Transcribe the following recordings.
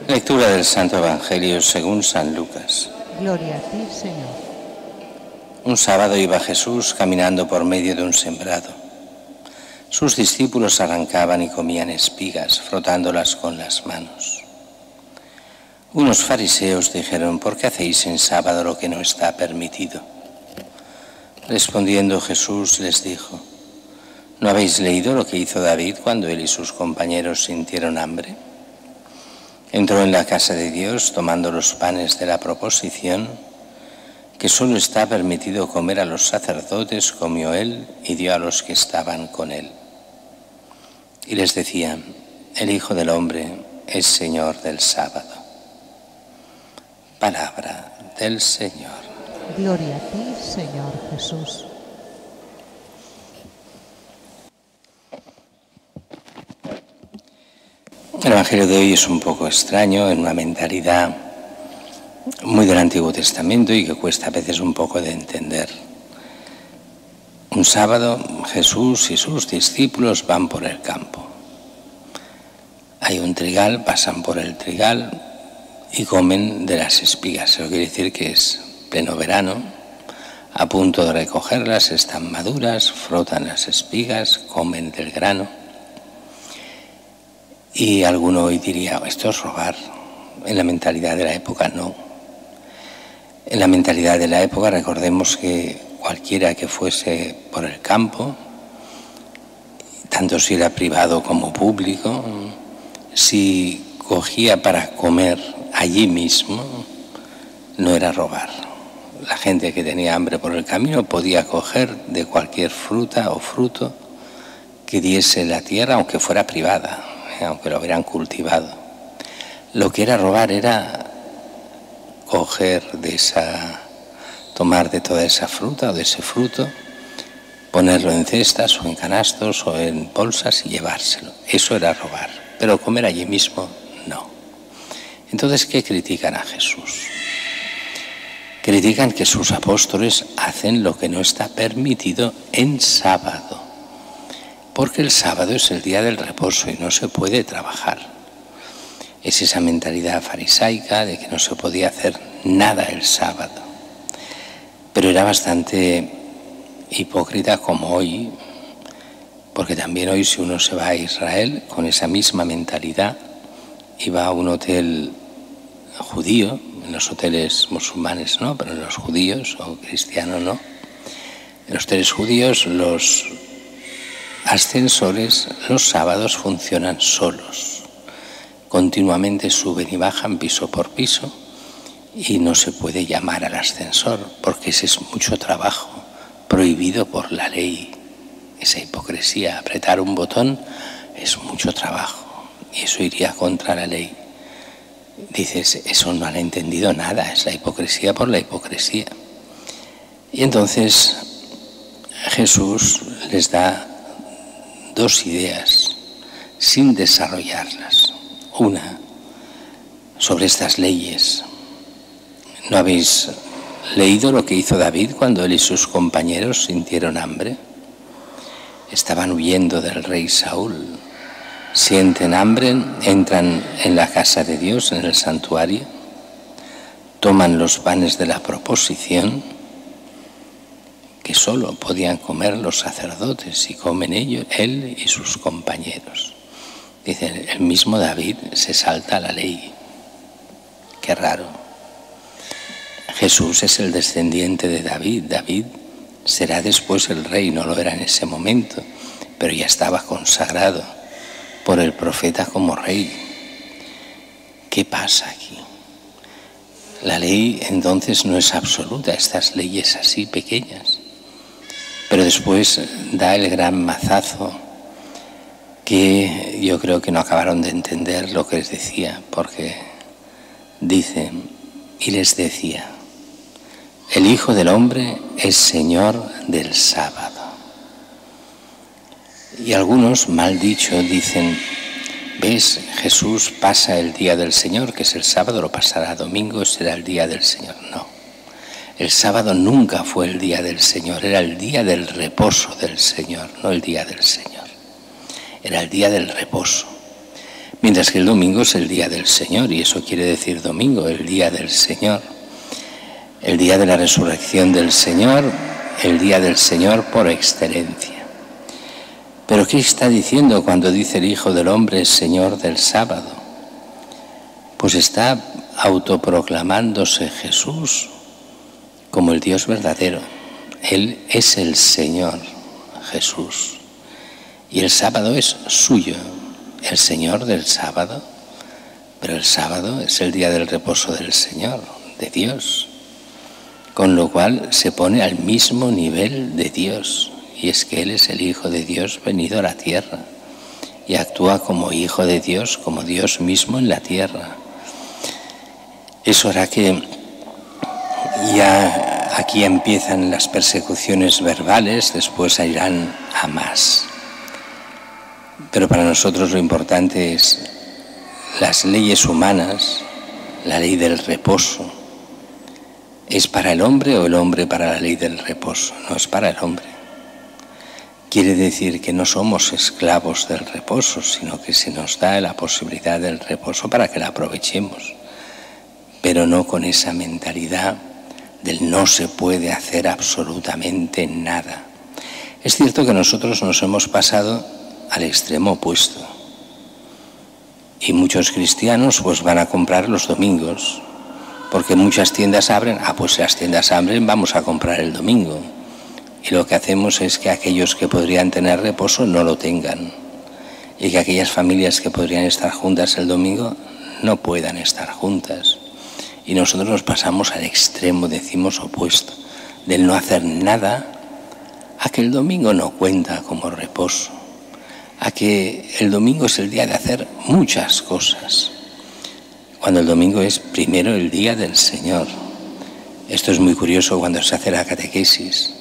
Lectura del Santo Evangelio según San Lucas. Gloria a ti, Señor. Un sábado iba Jesús caminando por medio de un sembrado. Sus discípulos arrancaban y comían espigas, frotándolas con las manos. Unos fariseos dijeron: ¿por qué hacéis en sábado lo que no está permitido? Respondiendo Jesús les dijo: ¿no habéis leído lo que hizo David cuando él y sus compañeros sintieron hambre? Entró en la casa de Dios tomando los panes de la proposición, que solo está permitido comer a los sacerdotes, comió él y dio a los que estaban con él. Y les decía: el Hijo del Hombre es Señor del sábado. Palabra del Señor. Gloria a ti, Señor Jesús. El Evangelio de hoy es un poco extraño, en una mentalidad muy del Antiguo Testamento y que cuesta a veces un poco de entender. Un sábado Jesús y sus discípulos van por el campo. Hay un trigal, pasan por el trigal y comen de las espigas. Eso quiere decir que es pleno verano, a punto de recogerlas, están maduras, frotan las espigas, comen del grano. Y alguno hoy diría: esto es robar. En la mentalidad de la época no. En la mentalidad de la época recordemos que cualquiera que fuese por el campo, tanto si era privado como público, si cogía para comer allí mismo, no era robar. La gente que tenía hambre por el camino podía coger de cualquier fruta o fruto que diese la tierra, aunque fuera privada, aunque lo hubieran cultivado. Lo que era robar era coger tomar de toda esa fruta o de ese fruto, ponerlo en cestas o en canastos o en bolsas y llevárselo. Eso era robar, pero comer allí mismo no. Entonces, ¿qué critican a Jesús? Critican que sus apóstoles hacen lo que no está permitido en sábado, porque el sábado es el día del reposo y no se puede trabajar. Es esa mentalidad farisaica de que no se podía hacer nada el sábado. Pero era bastante hipócrita como hoy, porque también hoy, si uno se va a Israel con esa misma mentalidad y va a un hotel judío, en los hoteles musulmanes no, pero en los judíos o cristianos no, en los hoteles judíos los ascensores los sábados funcionan solos. Continuamente suben y bajan piso por piso y no se puede llamar al ascensor porque ese es mucho trabajo, prohibido por la ley. Esa hipocresía, apretar un botón es mucho trabajo y eso iría contra la ley. Dices, eso no han entendido nada, es la hipocresía por la hipocresía. Y entonces Jesús les da dos ideas sin desarrollarlas. Una, sobre estas leyes. ¿No habéis leído lo que hizo David cuando él y sus compañeros sintieron hambre? Estaban huyendo del rey Saúl. Sienten hambre, entran en la casa de Dios, en el santuario, toman los panes de la proposición, que solo podían comer los sacerdotes, y comen ellos, él y sus compañeros. Dicen, el mismo David se salta la ley. Qué raro. Jesús es el descendiente de David. David será después el rey, no lo era en ese momento, pero ya estaba consagrado por el profeta como rey. ¿Qué pasa aquí? La ley entonces no es absoluta, estas leyes así pequeñas. Pero después da el gran mazazo que yo creo que no acabaron de entender lo que les decía, porque dice, y les decía, el Hijo del Hombre es Señor del sábado. Y algunos, mal dicho, dicen, ¿ves? Jesús pasa el día del Señor, que es el sábado, lo pasará domingo, será el día del Señor. No, el sábado nunca fue el día del Señor, era el día del reposo del Señor, no el día del Señor. Era el día del reposo. Mientras que el domingo es el día del Señor, y eso quiere decir domingo, el día del Señor, el día de la resurrección del Señor, el día del Señor por excelencia. Pero ¿qué está diciendo cuando dice el Hijo del Hombre es Señor del sábado? Pues está autoproclamándose Jesús como el Dios verdadero. Él es el Señor Jesús. Y el sábado es suyo, el Señor del sábado. Pero el sábado es el día del reposo del Señor, de Dios. Con lo cual se pone al mismo nivel de Dios. Y es que Él es el Hijo de Dios venido a la tierra. Y actúa como Hijo de Dios, como Dios mismo en la tierra. Eso hará que ya aquí empiezan las persecuciones verbales, después irán a más. Pero para nosotros lo importante es las leyes humanas, la ley del reposo. ¿Es para el hombre o el hombre para la ley del reposo? No, es para el hombre. Quiere decir que no somos esclavos del reposo, sino que se nos da la posibilidad del reposo para que la aprovechemos, pero no con esa mentalidad del no se puede hacer absolutamente nada. Es cierto que nosotros nos hemos pasado al extremo opuesto y muchos cristianos pues van a comprar los domingos porque muchas tiendas abren, pues las tiendas abren, vamos a comprar el domingo. Y lo que hacemos es que aquellos que podrían tener reposo no lo tengan. Y que aquellas familias que podrían estar juntas el domingo no puedan estar juntas. Y nosotros nos pasamos al extremo, decimos opuesto, del no hacer nada, a que el domingo no cuenta como reposo, a que el domingo es el día de hacer muchas cosas, cuando el domingo es primero el día del Señor. Esto es muy curioso cuando se hace la catequesis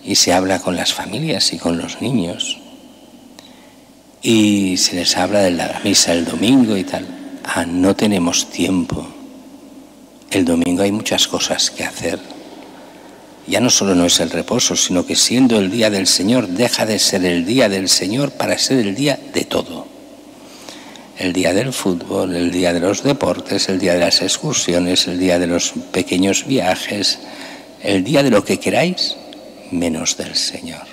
y se habla con las familias y con los niños y se les habla de la misa el domingo y tal. No tenemos tiempo. El domingo hay muchas cosas que hacer. Ya no solo no es el reposo, sino que siendo el día del Señor deja de ser el día del Señor para ser el día de todo. El día del fútbol, el día de los deportes, el día de las excursiones, el día de los pequeños viajes, el día de lo que queráis, menos del Señor.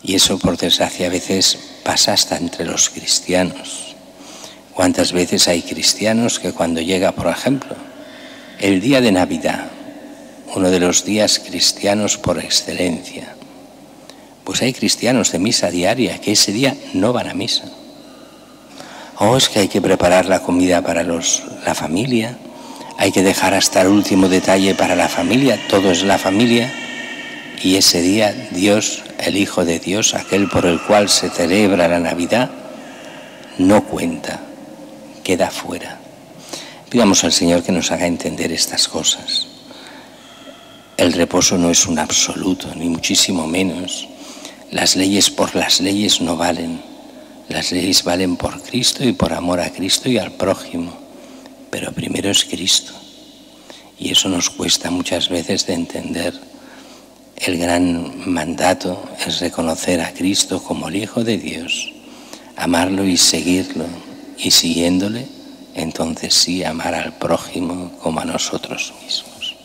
Y eso, por desgracia, a veces pasa hasta entre los cristianos. ¿Cuántas veces hay cristianos que cuando llega, por ejemplo, el día de Navidad, uno de los días cristianos por excelencia, pues hay cristianos de misa diaria que ese día no van a misa? Es que hay que preparar la comida para la familia, hay que dejar hasta el último detalle para la familia, todo es la familia, y ese día Dios, el Hijo de Dios, aquel por el cual se celebra la Navidad, no cuenta, queda fuera. Pidamos al Señor que nos haga entender estas cosas. El reposo no es un absoluto, ni muchísimo menos. Las leyes por las leyes no valen. Las leyes valen por Cristo y por amor a Cristo y al prójimo. Pero primero es Cristo. Y eso nos cuesta muchas veces de entender. El gran mandato es reconocer a Cristo como el Hijo de Dios, amarlo y seguirlo, y siguiéndole, entonces sí, amar al prójimo como a nosotros mismos.